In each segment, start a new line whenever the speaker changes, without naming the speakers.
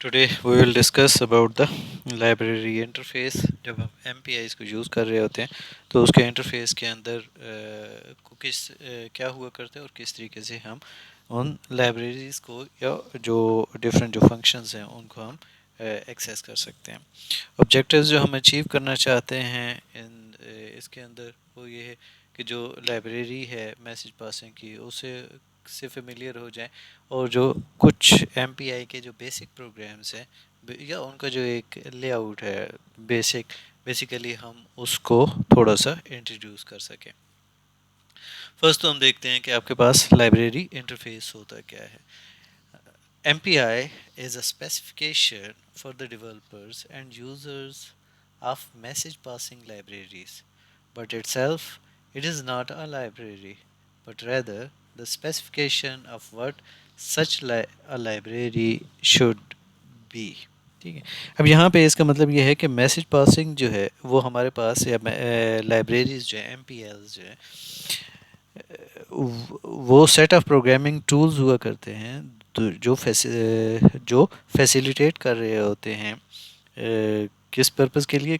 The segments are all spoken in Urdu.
Today we will discuss about the library interface. جب ہم ایم پی آئیز کو یوز کر رہے ہوتے ہیں تو اس کے انٹرفیس کے اندر کو کیا ہوا کرتا ہے اور کس طریقے سے ہم ان لائبریریز کو یا جو ڈفرینٹ جو فنکشنز ہیں ان کو ہم ایکسیس کر سکتے ہیں. آبجیکٹیوز جو ہم اچیو کرنا چاہتے ہیں اس کے اندر وہ یہ ہے کہ جو لائبریری ہے میسیج پاسنگ کی اسے سے فیملیئر ہو جائیں اور جو کچھ ایم پی آئی کے جو بیسک پروگرامس ہیں یا ان کا جو ایک لے آؤٹ ہے بیسیکلی ہم اس کو تھوڑا سا انٹروڈیوس کر سکیں. فرسٹ تو ہم دیکھتے ہیں کہ آپ کے پاس لائبریری انٹرفیس ہوتا کیا ہے. M P I is a specification for the developers and users of message passing libraries but itself it is not a library but rather the specification of what such a library should be. ٹھیک ہے. اب یہاں پہ اس کا مطلب یہ ہے کہ میسیج پاسنگ جو ہے وہ ہمارے پاس یا لائبریریز جو ہیں ایم پی ایلز جو ہیں وہ سیٹ آف پروگرامنگ ٹولز ہوا کرتے ہیں جو فیسیلیٹیٹ کر رہے ہوتے ہیں کس پرپز کے لیے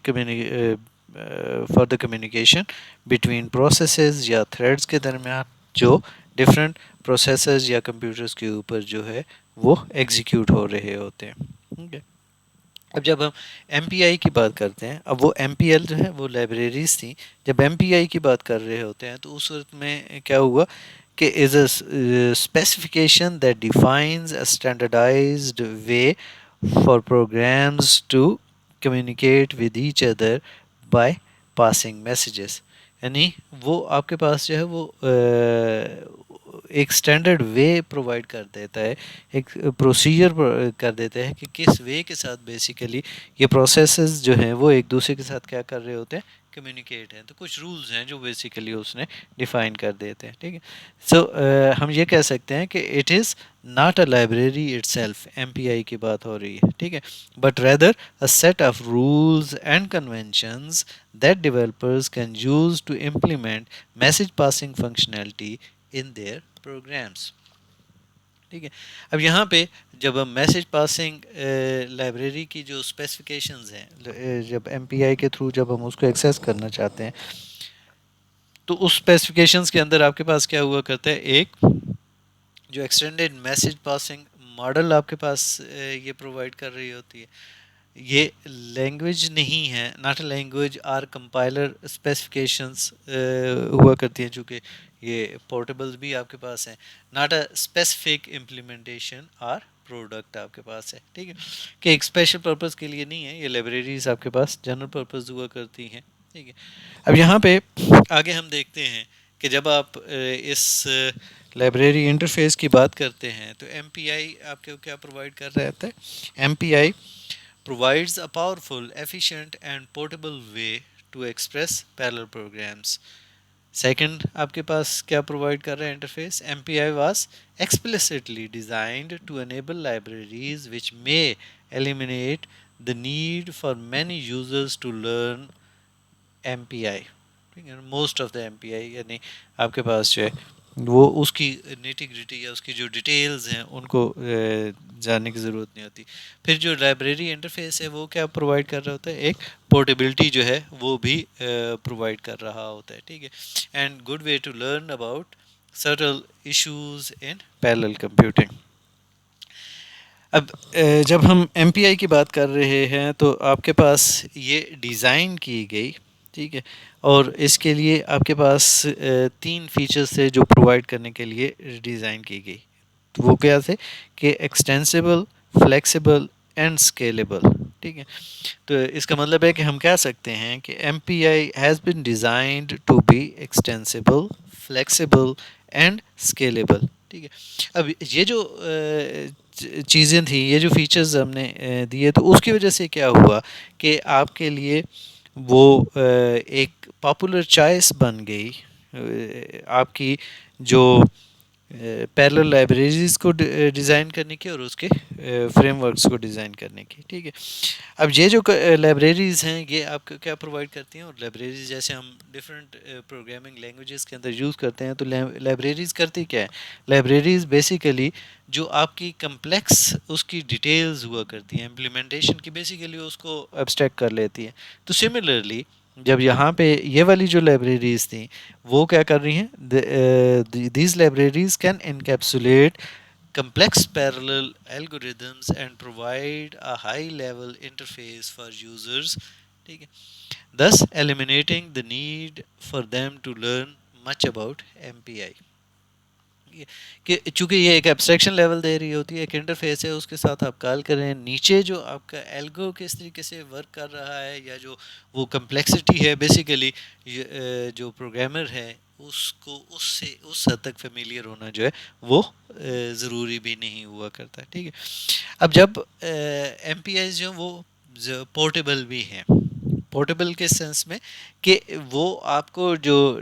for the communication between processes یا تھریڈز کے درمیان جو ڈفرینٹ پروسیسز یا کمپیوٹرز کے اوپر جو ہے وہ ایگزیکیوٹ ہو رہے ہوتے ہیں. ٹھیک ہے. اب جب ہم ایم پی آئی کی بات کرتے ہیں اب وہ ایم پی ایل جو ہے وہ لائبریریز تھیں. جب ایم پی آئی کی بات کر رہے ہوتے ہیں تو اس صورت میں کیا ہوا کہ is a specification that defines a standardized way for programs to communicate with each other by passing messages. یعنی وہ آپ کے پاس جو ہے وہ ایک اسٹینڈرڈ وے پرووائڈ کر دیتا ہے, ایک پروسیجر کر دیتا ہے کہ کس وے کے ساتھ بیسیکلی یہ پروسیسز جو ہیں وہ ایک دوسرے کے ساتھ کیا کر رہے ہوتے ہیں, کمیونیکیٹ ہیں. تو کچھ رولز ہیں جو بیسیکلی اس نے ڈیفائن کر دیتے ہیں. ٹھیک ہے. سو ہم یہ کہہ سکتے ہیں کہ it is not a library itself, M P I کی بات ہو رہی ہے. ٹھیک ہے. But rather a set of rules and conventions that developers can use to implement message passing functionality in their programs. ٹھیک ہے. اب یہاں پہ جب ہم میسیج پاسنگ لائبریری کی جو اسپیسیفکیشنز ہیں جب ایم پی آئی کے تھرو جب ہم اس کو ایکسیس کرنا چاہتے ہیں تو اس اسپیسیفکیشنز کے اندر آپ کے پاس کیا ہوا کرتا ہے, ایک جو ایکسٹینڈیڈ میسیج پاسنگ ماڈل آپ کے پاس یہ پرووائڈ کر رہی ہوتی ہے. یہ لینگویج نہیں ہے, not a language or compiler specifications ہوا کرتی ہیں چونکہ یہ پورٹیبل بھی آپ کے پاس ہیں. Not a specific implementation or product آپ کے پاس ہے. ٹھیک ہے. کہ ایک اسپیشل پرپز کے لیے نہیں ہے, یہ لائبریریز آپ کے پاس جنرل پرپز ہوا کرتی ہیں. ٹھیک ہے. اب یہاں پہ آگے ہم دیکھتے ہیں کہ جب آپ اس لائبریری انٹرفیس کی بات کرتے ہیں تو ایم پی آئی آپ کو کیا پرووائڈ کر رہا ہے. M P I provides a powerful, efficient and portable way to express parallel programs. Second, آپ کے پاس کیا پرووائڈ کر رہا ہے interface, M P I was explicitly designed to enable libraries which may eliminate the need for many users to learn M P I. Most of the M P I یعنی آپ کے پاس جو ہے وہ اس کی نیٹی گریٹی یا اس کی جو ڈیٹیلز ہیں ان کو جاننے کی ضرورت نہیں ہوتی. پھر جو لائبریری انٹرفیس ہے وہ کیا پرووائڈ کر رہا ہوتا ہے, ایک پورٹیبلٹی جو ہے وہ بھی پرووائڈ کر رہا ہوتا ہے. ٹھیک ہے. And good way to learn about subtle issues in parallel computing. اب جب ہم ایم پی آئی کی بات کر رہے ہیں تو آپ کے پاس یہ ڈیزائن کی گئی. ٹھیک ہے. اور اس کے لیے آپ کے پاس 3 فیچرز تھے جو پرووائڈ کرنے کے لیے ڈیزائن کی گئی. وہ کیا تھے کہ ایکسٹینسیبل, فلیکسیبل اینڈ اسکیلیبل. ٹھیک ہے. تو اس کا مطلب ہے کہ ہم کہہ سکتے ہیں کہ M P I has been designed to be extensible, flexible and scalable. ٹھیک ہے. اب یہ جو چیزیں تھیں, یہ جو فیچرز ہم نے دیے تو اس کی وجہ سے کیا ہوا کہ آپ کے لیے وہ ایک پاپولر چوائس بن گئی. آپ کی جو پیرلل لائبریریز کو ڈیزائن کرنے کی اور اس کے فریم ورکس کو ڈیزائن کرنے کی. ٹھیک ہے. اب یہ جو لائبریریز ہیں یہ آپ کو کیا پرووائڈ کرتی ہیں, اور لائبریریز جیسے ہم ڈفرینٹ پروگرامنگ لینگویجز کے اندر یوز کرتے ہیں, تو لائبریریز کرتی کیا ہے؟ لائبریریز بیسیکلی جو آپ کی کمپلیکس اس کی ڈیٹیلز ہوا کرتی ہیں امپلیمنٹیشن کی, بیسیکلی اس کو ایبسٹریکٹ کر لیتی ہیں. تو سملرلی جب یہاں پہ یہ والی جو لائبریریز تھیں وہ کیا کر رہی ہیں, these libraries can encapsulate complex parallel algorithms and provide a high level interface for users, ٹھیک ہے, thus eliminating the need for them to learn much about MPI. کہ چونکہ یہ ایک ایبسٹریکشن لیول دے رہی ہوتی ہے, ایک انٹرفیس ہے, اس کے ساتھ آپ کال کر رہے ہیں, نیچے جو آپ کا ایلگو کس طریقے سے ورک کر رہا ہے یا جو وہ کمپلیکسٹی ہے بیسیکلی جو پروگرامر ہے اس کو اس حد تک فیملیئر ہونا جو ہے وہ ضروری بھی نہیں ہوا کرتا. ٹھیک ہے. اب جب ایم پی آئیز جو وہ پورٹیبل بھی ہیں, پورٹیبل کے سینس میں کہ وہ آپ کو جو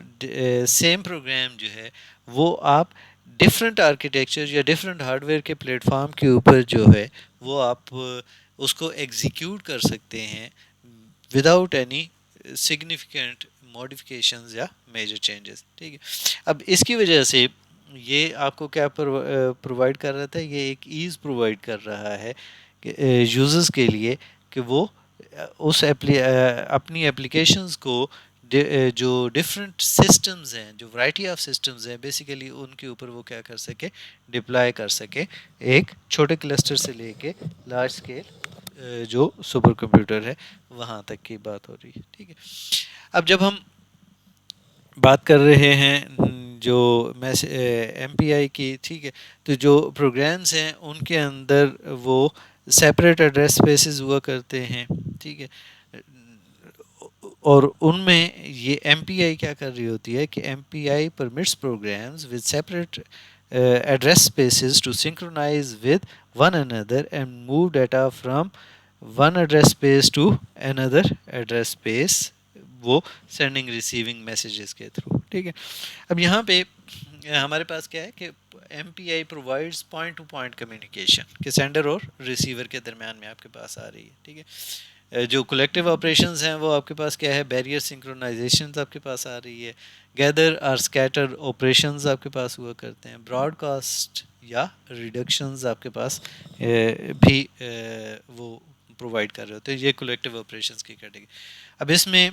سیم پروگرام جو ہے وہ آپ ڈفرینٹ آرکیٹیکچر یا ڈفرینٹ ہارڈ ویئر کے پلیٹ فارم کے اوپر جو ہے وہ آپ اس کو ایگزیکیوٹ کر سکتے ہیں وداؤٹ اینی سگنیفیکنٹ ماڈیفکیشنز یا میجر چینجز. ٹھیک ہے. اب اس کی وجہ سے یہ آپ کو کیا پرووائڈ کر رہا تھا, یہ ایک ایز پرووائڈ کر رہا ہے یوزرز کے لیے کہ وہ اس اپنی اپلیکیشنز کو جو ڈفرینٹ سسٹمز ہیں, جو ورائٹی آف سسٹمز ہیں بیسیکلی ان کے اوپر وہ کیا کر سکے, ڈپلائی کر سکے, ایک چھوٹے کلسٹر سے لے کے لارج اسکیل جو سپر کمپیوٹر ہے وہاں تک کی بات ہو رہی ہے. ٹھیک ہے. اب جب ہم بات کر رہے ہیں جو ایم پی آئی کی, ٹھیک ہے, تو جو پروگرامز ہیں ان کے اندر وہ سیپریٹ ایڈریس اسپیسز ہوا کرتے ہیں. ٹھیک ہے. اور ان میں یہ ایم پی آئی کیا کر رہی ہوتی ہے کہ M P I permits programs with separate address spaces to synchronise with one another and move data from one address space to another address space, وہ سینڈنگ ریسیونگ میسیجز کے تھرو. ٹھیک ہے. اب یہاں پہ ہمارے پاس کیا ہے کہ M P I provides point to point communication کہ سینڈر اور ریسیور کے درمیان میں آپ کے پاس آ رہی ہے. ٹھیک ہے. جو کولیکٹیو آپریشنز ہیں وہ آپ کے پاس کیا ہے, بیریئر سنکرونائزیشنز آپ کے پاس آ رہی ہے, گیدر اور اسکیٹر آپریشنز آپ کے پاس ہوا کرتے ہیں, براڈ کاسٹ یا ریڈکشنز آپ کے پاس بھی وہ پرووائڈ کر رہے ہوتے ہیں. یہ کولیکٹیو آپریشنز کی کیٹیگری. اب اس میں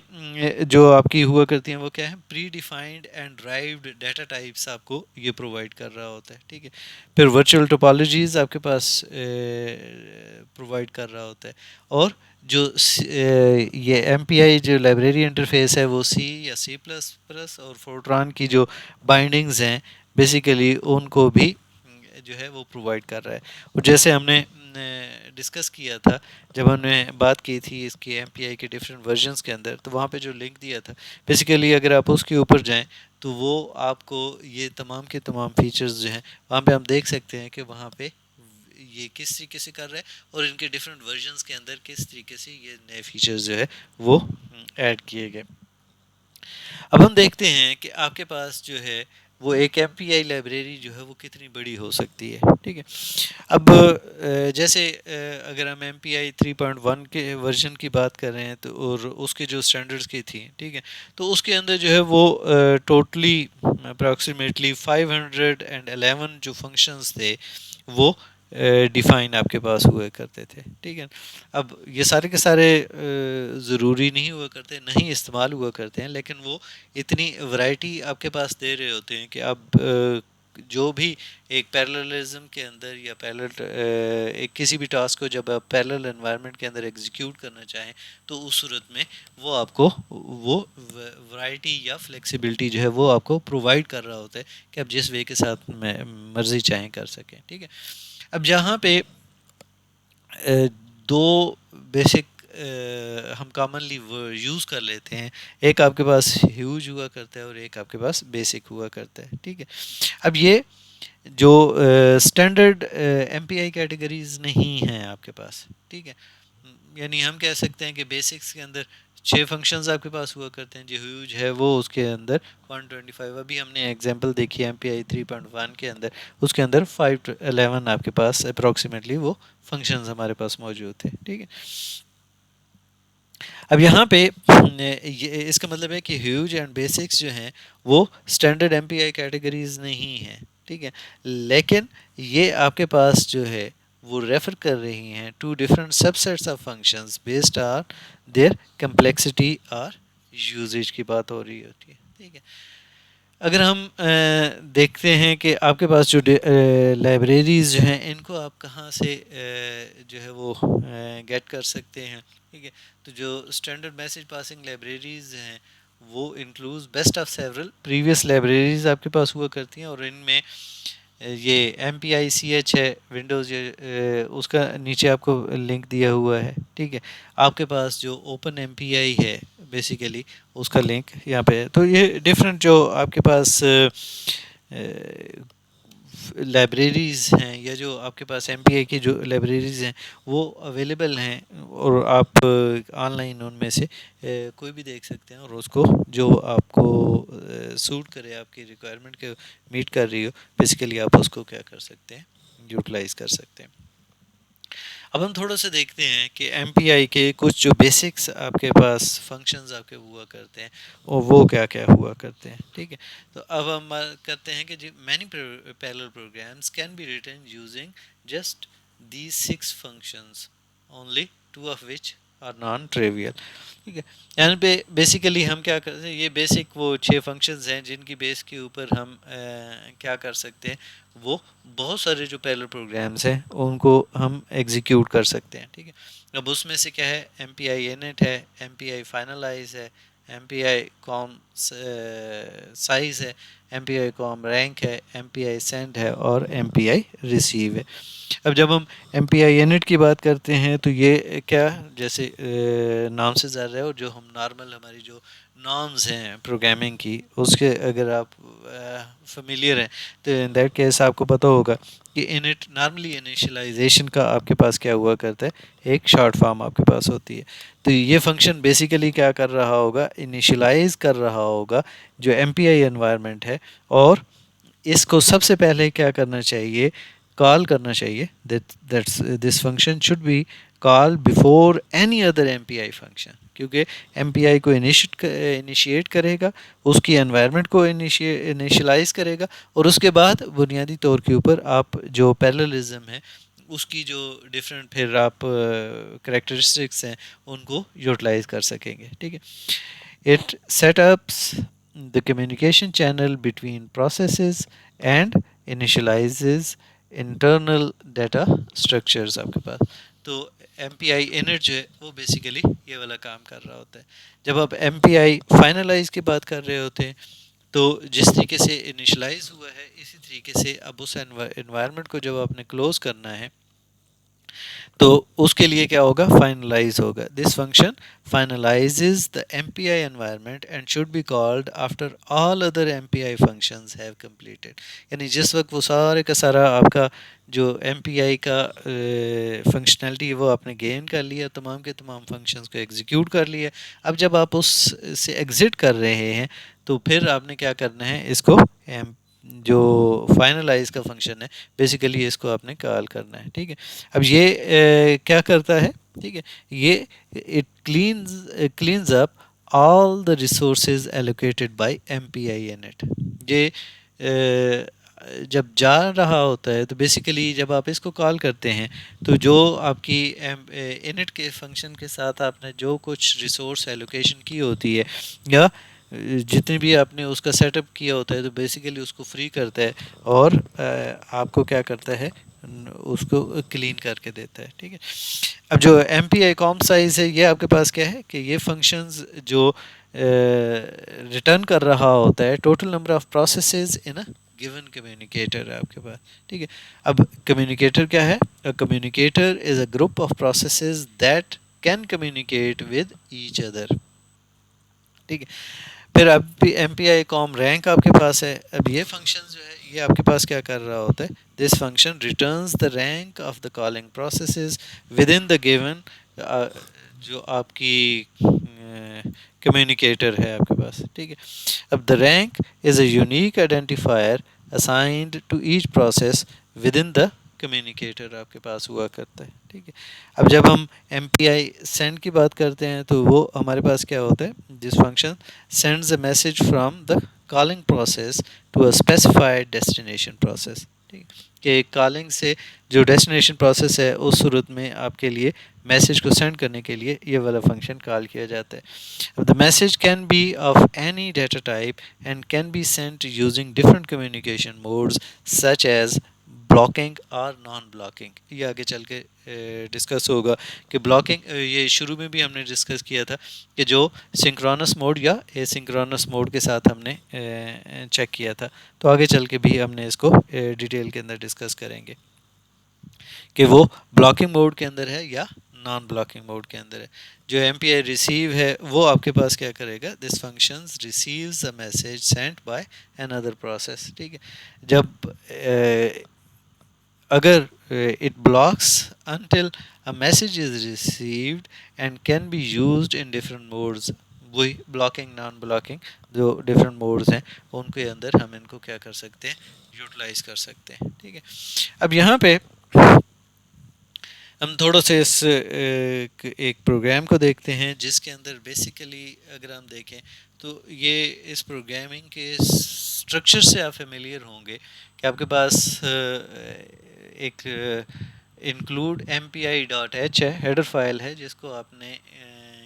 جو آپ کی ہوا کرتی ہیں وہ کیا ہے, predefined and derived data types آپ کو یہ پرووائڈ کر رہا ہوتا ہے. ٹھیک ہے. پھر ورچوئل ٹوپالوجیز آپ کے پاس پرووائڈ کر رہا ہوتا ہے, اور جو یہ ایم پی آئی جو لائبریری انٹرفیس ہے وہ سی یا سی پلس پلس اور فورٹران کی جو بائنڈنگز ہیں بیسیکلی ان کو بھی جو ہے وہ پرووائڈ کر رہا ہے. اور جیسے ہم نے ڈسکس کیا تھا جب ہم نے بات کی تھی اس کی ایم پی آئی کے ڈفرینٹ ورژنس کے اندر, تو وہاں پہ جو لنک دیا تھا بیسیکلی اگر آپ اس کے اوپر جائیں تو وہ آپ کو یہ تمام کے تمام فیچرز جو ہیں وہاں پہ ہم دیکھ سکتے ہیں کہ وہاں پہ یہ کس طریقے سے کر رہا ہے اور ان کے ڈفرینٹ ورژنس کے اندر کس طریقے سے یہ نئے فیچرز جو ہے وہ ایڈ کیے گئے. اب ہم دیکھتے ہیں کہ آپ کے پاس جو ہے وہ ایک ایم پی آئی لائبریری جو ہے وہ کتنی بڑی ہو سکتی ہے. ٹھیک ہے. اب جیسے اگر ہم ایم پی آئی 3.1 کے ورژن کی بات کر رہے ہیں تو اور اس کے جو اسٹینڈرڈس کی تھی, ٹھیک ہے, تو اس کے اندر جو ہے وہ ٹوٹلی اپروکسیمیٹلی 511 جو فنکشنز تھے وہ ڈیفائن آپ کے پاس ہوا کرتے تھے. ٹھیک ہے. اب یہ سارے کے سارے ضروری نہیں ہوا کرتے, نہیں استعمال ہوا کرتے ہیں, لیکن وہ اتنی ورائٹی آپ کے پاس دے رہے ہوتے ہیں کہ اب جو بھی ایک پیرللزم کے اندر یا ایک کسی بھی ٹاسک کو جب آپ پیرلل انوائرمنٹ کے اندر ایگزیکیوٹ کرنا چاہیں تو اس صورت میں وہ آپ کو وہ ورائٹی یا فلیکسیبلٹی جو ہے وہ آپ کو پرووائڈ کر رہا ہوتا ہے کہ آپ جس وے کے ساتھ مرضی چاہیں کر سکیں. ٹھیک ہے. اب جہاں پہ دو بیسک ہم کامنلی یوز کر لیتے ہیں, ایک آپ کے پاس ہیوج ہوا کرتا ہے اور ایک آپ کے پاس بیسک ہوا کرتا ہے. ٹھیک ہے. اب یہ جو اسٹینڈرڈ ایم پی آئی کیٹیگریز نہیں ہیں آپ کے پاس, ٹھیک ہے, یعنی ہم کہہ سکتے ہیں کہ بیسکس کے اندر 6 فنکشنز آپ کے پاس ہوا کرتے ہیں. جو ہیوج ہے وہ اس کے اندر 125. ابھی ہم نے ایگزامپل دیکھی ایم پی آئی 3.1 کے اندر, اس کے اندر 5 to 11 آپ کے پاس اپروکسیمیٹلی وہ فنکشنز ہمارے پاس موجود تھے. ٹھیک ہے, اب یہاں پہ اس کا مطلب ہے کہ ہیوج اینڈ بیسکس جو ہیں وہ اسٹینڈرڈ ایم پی آئی کیٹیگریز نہیں ہیں. ٹھیک ہے, لیکن یہ آپ کے پاس جو ہے وہ ریفر کر رہی ہیں to different subsets of functions based on their complexity اور یوزیج کی بات ہو رہی ہوتی ہے. ٹھیک ہے, اگر ہم دیکھتے ہیں کہ آپ کے پاس جو لائبریریز جو ہیں ان کو آپ کہاں سے جو ہے وہ گیٹ کر سکتے ہیں. ٹھیک ہے, تو جو اسٹینڈرڈ میسج پاسنگ لائبریریز ہیں وہ enclose best of several previous libraries آپ کے پاس ہوا کرتی ہیں, اور ان میں یہ ایم پی آئی سی ایچ ہے ونڈوز, اس کا نیچے آپ کو لنک دیا ہوا ہے. ٹھیک ہے, آپ کے پاس جو اوپن ایم پی آئی ہے بیسیکلی اس کا لنک یہاں پہ ہے. تو یہ ڈفرینٹ جو آپ کے پاس لائبریریز ہیں یا جو آپ کے پاس ایم پی آئی کی جو لائبریریز ہیں وہ اویلیبل ہیں, اور آپ آن لائن ان میں سے کوئی بھی دیکھ سکتے ہیں, اور اس کو جو آپ کو سوٹ کرے, آپ کی ریکوائرمنٹ کے میٹ کر رہی ہو, بیسیکلی آپ اس کو کیا کر سکتے ہیں, یوٹیلائز کر سکتے ہیں. اب ہم تھوڑا سا دیکھتے ہیں کہ ایم پی آئی کے کچھ جو بیسکس آپ کے پاس فنکشنز آپ کے ہوا کرتے ہیں اور وہ کیا کیا ہوا کرتے ہیں. ٹھیک ہے, تو اب ہم کرتے ہیں کہ جی many parallel programs can be written using just these 6 functions only 2 of which are non trivial. ٹھیک ہے, یہاں پہ بیسیکلی ہم کیا کرتے ہیں, یہ بیسک وہ 6 فنکشنز ہیں جن کی بیس کے اوپر ہم کیا کر سکتے ہیں, وہ بہت سارے جو پیرلل پروگرامس ہیں ان کو ہم ایگزیکیوٹ کر سکتے ہیں. ٹھیک ہے, اب اس میں سے کیا ہے, ایم پی آئی انٹ ہے, ایم پی آئی فائنلائز ہے, ایم پی آئی کام سائز ہے, ایم پی آئی کام رینک ہے, ایم پی آئی سینڈ ہے, اور ایم پی آئی ریسیو ہے. اب جب ہم ایم پی آئی یونٹ کی بات کرتے ہیں تو یہ کیا جیسے نام سے ظاہر ہے, اور جو ہم نارمل ہماری جو نارمز ہیں پروگرامنگ کی اس کے اگر آپ فیملیئر ہیں تو ان دیٹ کیس آپ کو پتہ ہوگا کہ انٹ نارملی انیشلائزیشن کا آپ کے پاس کیا ہوا کرتا ہے, ایک شارٹ فارم آپ کے پاس ہوتی ہے. تو یہ فنکشن بیسیکلی کیا کر رہا ہوگا, انیشلائز کر رہا ہوگا جو ایم پی آئی انوائرمنٹ ہے, اور اس کو سب سے پہلے کیا کرنا چاہیے, کال کرنا چاہیے. This function should be call before any other M P I function, کیونکہ ایم پی آئی کو انیشیٹ کرے گا, اس کی انوائرمنٹ کو انیشلائز کرے گا, اور اس کے بعد بنیادی طور کے اوپر آپ جو پیرللزم ہے اس کی جو ڈفرینٹ پھر آپ کریکٹرسٹکس ہیں ان کو یوٹیلائز کر سکیں گے. ٹھیک ہے, it set ups the communication channel between processes and initializes internal data structures آپ کے پاس. تو ایم پی آئی انٹ جو ہے وہ بیسیکلی یہ والا کام کر رہا ہوتا ہے. جب آپ ایم پی آئی فائنلائز کی بات کر رہے ہوتے ہیں تو جس طریقے سے انیشلائز ہوا ہے اسی طریقے سے اب اس انوائرمنٹ کو جب آپ نے کلوز کرنا ہے تو اس کے لیے کیا ہوگا, فائنلائز ہوگا. This function finalizes the MPI environment and should be called after all other MPI functions have completed. یعنی جس وقت وہ سارے کا سارا آپ کا جو ایم پی آئی کا فنکشنلٹی وہ آپ نے گین کر لیا, تمام کے تمام فنکشنز کو ایگزیکیوٹ کر لیا, اب جب آپ اس سے ایگزٹ کر رہے ہیں تو پھر آپ نے کیا کرنا ہے, اس کو جو فائنلائز کا فنکشن ہے بیسیکلی اس کو آپ نے کال کرنا ہے. ٹھیک ہے, اب یہ کیا کرتا ہے, ٹھیک ہے, یہ it cleans up all the resources allocated by M P I init. یہ جب جا رہا ہوتا ہے تو بیسیکلی جب آپ اس کو کال کرتے ہیں تو جو آپ کی انٹ کے فنکشن کے ساتھ آپ نے جو کچھ ریسورس ایلوکیشن کی ہوتی ہے یا جتنے بھی آپ نے اس کا سیٹ اپ کیا ہوتا ہے تو بیسیکلی اس کو فری کرتا ہے اور آپ کو کیا کرتا ہے, اس کو کلین کر کے دیتا ہے. ٹھیک ہے, اب جو ایم پی آئی کام سائز ہے یہ آپ کے پاس کیا ہے کہ یہ فنکشنز جو ریٹرن کر رہا ہوتا ہے total number of processes in a given communicator ہے آپ کے پاس. ٹھیک ہے, اب کمیونیکیٹر کیا ہے, communicator is a group of processes that can communicate with each other. ٹھیک ہے, پھر اب بھی ایم پی آئی کام رینک آپ کے پاس ہے. اب یہ فنکشن جو ہے یہ آپ کے پاس کیا کر رہا ہوتا ہے, this function returns the rank of the calling processes with in the given جو آپ کی کمیونیکیٹر ہے آپ کے پاس. ٹھیک ہے. اب the rank is a unique identifier assigned to each process within the communicator آپ کے پاس ہوا کرتا ہے. ٹھیک ہے. اب جب ہم ایم پی آئی سینڈ کی بات کرتے ہیں تو وہ ہمارے پاس کیا ہوتا ہے, this function sends a message from the calling process to a specified destination process. ٹھیک ہے کہ کالنگ سے جو ڈیسٹینیشن پروسیس ہے اس صورت میں آپ کے لیے میسج کو سینڈ کرنے کے لیے یہ والا فنکشن کال کیا جاتا ہے. اب the message can be of any data type and can be sent using different communication modes such as blocking اور نان بلاکنگ. یہ آگے چل کے ڈسکس ہوگا کہ بلاکنگ, یہ شروع میں بھی ہم نے ڈسکس کیا تھا کہ جو سنکرونس موڈ یا اے سنکرونس موڈ کے ساتھ ہم نے چیک کیا تھا, تو آگے چل کے بھی ہم نے اس کو ڈیٹیل کے اندر ڈسکس کریں گے کہ وہ بلاکنگ موڈ کے اندر ہے یا نان بلاکنگ موڈ کے اندر ہے. جو ایم پی آئی ریسیو ہے وہ آپ کے پاس کیا کرے گا, this functions receives a message sent by another process. ٹھیک ہے. جب اگر it blocks until a message is received and can be used in different modes, وہی بلاکنگ نان بلاکنگ جو ڈفرنٹ موڈز ہیں ان کے اندر ہم ان کو کیا کر سکتے ہیں, یوٹیلائز کر سکتے ہیں. ٹھیک ہے. اب یہاں پہ ہم تھوڑا سا اس ایک پروگرام کو دیکھتے ہیں جس کے اندر بیسیکلی اگر ہم دیکھیں تو یہ اس پروگرامنگ کے اسٹرکچر سے آپ فیملیئر ہوں گے کہ آپ کے پاس ایک انکلوڈ ایم پی آئی ڈاٹ ایچ ہے, ہیڈر فائل ہے جس کو آپ نے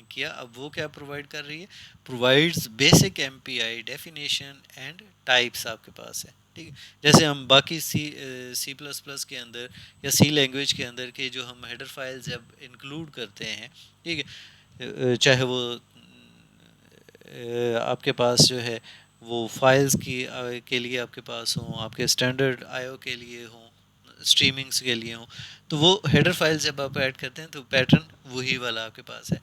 کیا. اب وہ کیا پرووائڈ کر رہی ہے, provides basic M P I definition and types آپ کے پاس ہے. ٹھیک ہے. جیسے ہم باقی سی پلس پلس کے اندر یا سی لینگویج کے اندر کے جو ہم ہیڈر فائل جب انکلوڈ کرتے ہیں, ٹھیک ہے, چاہے وہ آپ کے پاس جو ہے وہ فائلز کی کے لیے آپ کے پاس ہوں, آپ کے اسٹینڈرڈ آئی او کے لیے ہوں, اسٹریمنگس کے لیے ہوں, تو وہ ہیڈر فائل جب آپ ایڈ کرتے ہیں تو پیٹرن وہی والا آپ کے پاس ہے.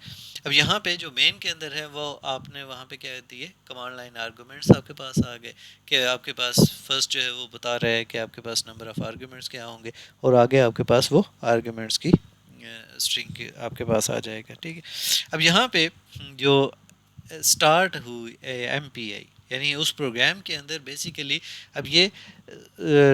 اب یہاں پہ جو مین کے اندر ہے وہ آپ نے وہاں پہ کیا دیے, کمانڈ لائن آرگومنٹس آپ کے پاس آ گئے کہ آپ کے پاس فرسٹ جو ہے وہ بتا رہا ہے کہ آپ کے پاس نمبر آف آرگومنٹس کیا ہوں گے, اور آگے آپ کے پاس وہ آرگومنٹس کی اسٹرنگ آپ کے پاس آ جائے گا. ٹھیک ہے. اب یہاں پہ جو اسٹارٹ ہوئی ایم پی آئی یعنی اس پروگرام کے اندر بیسیکلی اب یہ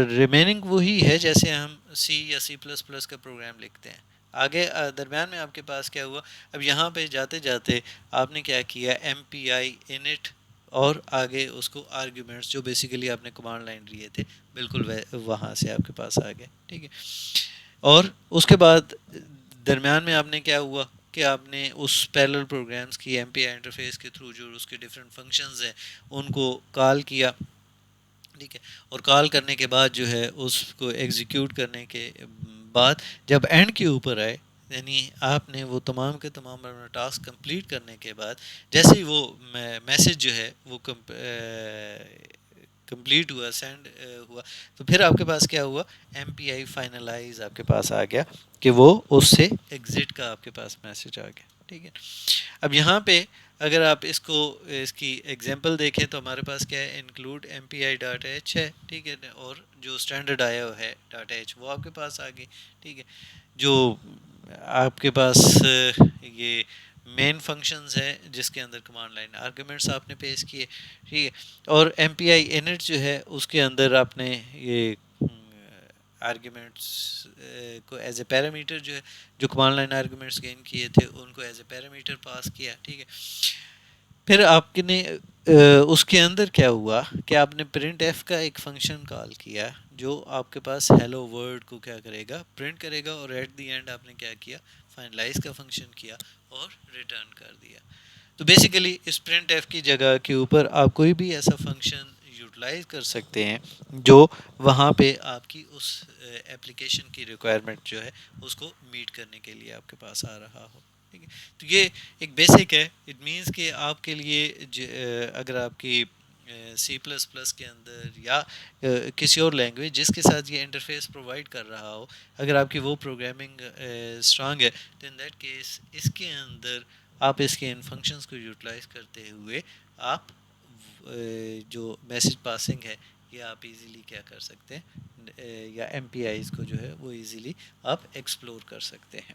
ریمیننگ وہی ہے جیسے ہم سی یا سی پلس پلس کا پروگرام لکھتے ہیں. آگے درمیان میں آپ کے پاس کیا ہوا, اب یہاں پہ جاتے جاتے آپ نے کیا کیا, ایم پی آئی انٹ اور آگے اس کو آرگیومنٹس جو بیسیکلی آپ نے کمانڈ لائن لیے تھے بالکل وہاں سے آپ کے پاس آ گئے. ٹھیک ہے. اور اس کے بعد درمیان میں آپ نے کیا ہوا کہ آپ نے اس پیرلل پروگرامز کی ایم پی آئی انٹرفیس کے تھرو جو اس کے ڈفرینٹ فنکشنز ہیں ان کو کال کیا. ٹھیک ہے. اور کال کرنے کے بعد جو ہے اس کو ایگزیکیوٹ کرنے کے بعد جب اینڈ کے اوپر آئے, یعنی آپ نے وہ تمام کے تمام ٹاسک کمپلیٹ کرنے کے بعد جیسے ہی وہ میسج جو ہے وہ کمپلیٹ ہوا, سینڈ ہوا, تو پھر آپ کے پاس کیا ہوا, ایم پی آئی فائنلائز آپ کے پاس آ گیا کہ وہ اس سے ایگزٹ کا آپ کے پاس میسج آ گیا. ٹھیک ہے. اب یہاں پہ اگر آپ اس کی ایگزامپل دیکھیں تو ہمارے پاس کیا ہے, انکلوڈ ایم پی آئی ڈاٹ ایچ ہے. ٹھیک ہے. اور جو اسٹینڈرڈ آیا ہے ڈاٹا ایچ وہ آپ کے پاس آ گئی. ٹھیک ہے. جو آپ کے پاس یہ مین فنکشنز ہے جس کے اندر کمانڈ لائن آرگومنٹس آپ نے پیش کیے. ٹھیک ہے. اور ایم پی آئی انٹ جو ہے اس کے اندر آپ نے یہ آرگومنٹس کو ایز اے پیرامیٹر جو ہے جو کمانڈ لائن آرگومنٹس گین کیے تھے ان کو ایز اے پیرامیٹر پاس کیا. ٹھیک ہے. پھر آپ نے اس کے اندر کیا ہوا کہ آپ نے پرنٹ ایف کا ایک فنکشن کال کیا جو آپ کے پاس ہیلو ورڈ کو کیا کرے گا, پرنٹ کرے گا, اور ایٹ دی اینڈ آپ نے کیا کیا, فائنلائز کا فنکشن کیا اور ریٹرن کر دیا. تو بیسیکلی اس پرنٹ ایف کی جگہ کے اوپر آپ کوئی بھی ایسا فنکشن یوٹیلائز کر سکتے ہیں جو وہاں پہ آپ کی اس ایپلیکیشن کی ریکوائرمنٹ جو ہے اس کو میٹ کرنے کے لیے آپ کے پاس آ رہا ہو. ٹھیک ہے. تو یہ ایک بیسک ہے. اٹ مینس کہ آپ کے لیے اگر آپ کی سی پلس پلس کے اندر یا کسی اور لینگویج جس کے ساتھ یہ انٹرفیس پرووائڈ کر رہا ہو, اگر آپ کی وہ پروگرامنگ اسٹرانگ ہے تو ان دیٹ کیس اس کے اندر آپ اس کے ان فنکشنز کو یوٹیلائز کرتے ہوئے آپ جو میسج پاسنگ ہے یہ آپ ایزیلی کیا کر سکتے ہیں, یا ایم پی آئیز کو جو ہے وہ ایزیلی آپ ایکسپلور کر سکتے ہیں.